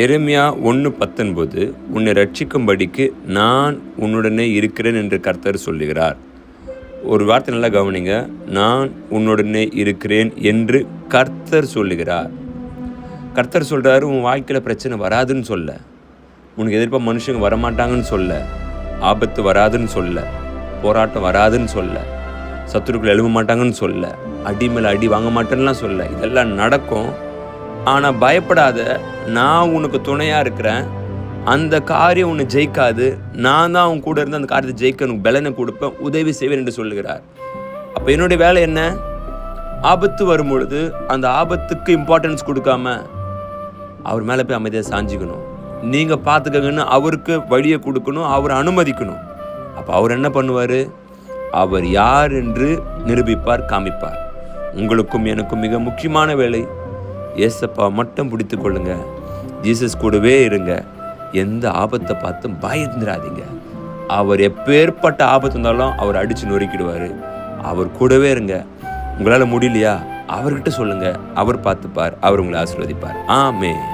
எரேமியா 1:19 உன்னை ரட்சிக்கும்படிக்கு நான் உன்னுடனே இருக்கிறேன் என்று கர்த்தர் சொல்லுகிறார். ஒரு வார்த்தை நல்லா கவனிங்க. நான் உன்னுடனே இருக்கிறேன் என்று கர்த்தர் சொல்லுகிறார். கர்த்தர் சொல்கிறாரு, உன் வாழ்க்கையில் பிரச்சனை வராதுன்னு சொல்ல, உனக்கு எதிர்ப்பாக மனுஷங்க வரமாட்டாங்கன்னு சொல்ல, ஆபத்து வராதுன்னு சொல்ல, போராட்டம் வராதுன்னு சொல்ல, சத்துருக்கள் எழும்ப மாட்டாங்கன்னு சொல்ல, அடி மேலே அடி வாங்க மாட்டேன்னுலாம் சொல்ல. இதெல்லாம் நடக்கும். ஆனால் பயப்படாத, நான் உனக்கு துணையாக இருக்கிறேன். அந்த காரியம் உன்னை ஜெயிக்காது. நான் தான் உன் கூட இருந்து அந்த காரியத்தை ஜெயிக்க உனக்கு பலனை கொடுப்பேன், உதவி செய்வேன் என்று சொல்லுகிறார். அப்போ என்னுடைய வேலை என்ன? ஆபத்து வரும் பொழுது அந்த ஆபத்துக்கு இம்பார்ட்டன்ஸ் கொடுக்காம அவர் மேலே போய் அமைதியாக சாஞ்சிக்கணும். நீங்கள் பார்த்துக்கங்கன்னு அவருக்கு வழியை கொடுக்கணும், அவரை அனுமதிக்கணும். அப்போ அவர் என்ன பண்ணுவார்? அவர் யார் என்று நிரூபிப்பார், காமிப்பார். உங்களுக்கும் எனக்கும் மிக முக்கியமான வேலை, ஏசப்பா மட்டும் பிடித்து கொள்ளுங்க, ஜீசஸ் கூடவே இருங்க. எந்த ஆபத்தை பார்த்தும் பயந்துடாதீங்க. அவர் எப்பேற்பட்ட ஆபத்து இருந்தாலும் அவர் அடித்து நொறுக்கிடுவார். அவர் கூடவே இருங்க. உங்களால் முடியலையா, அவர்கிட்ட சொல்லுங்க, அவர் பார்த்துப்பார், அவர் உங்களை ஆசீர்வதிப்பார். ஆமென்.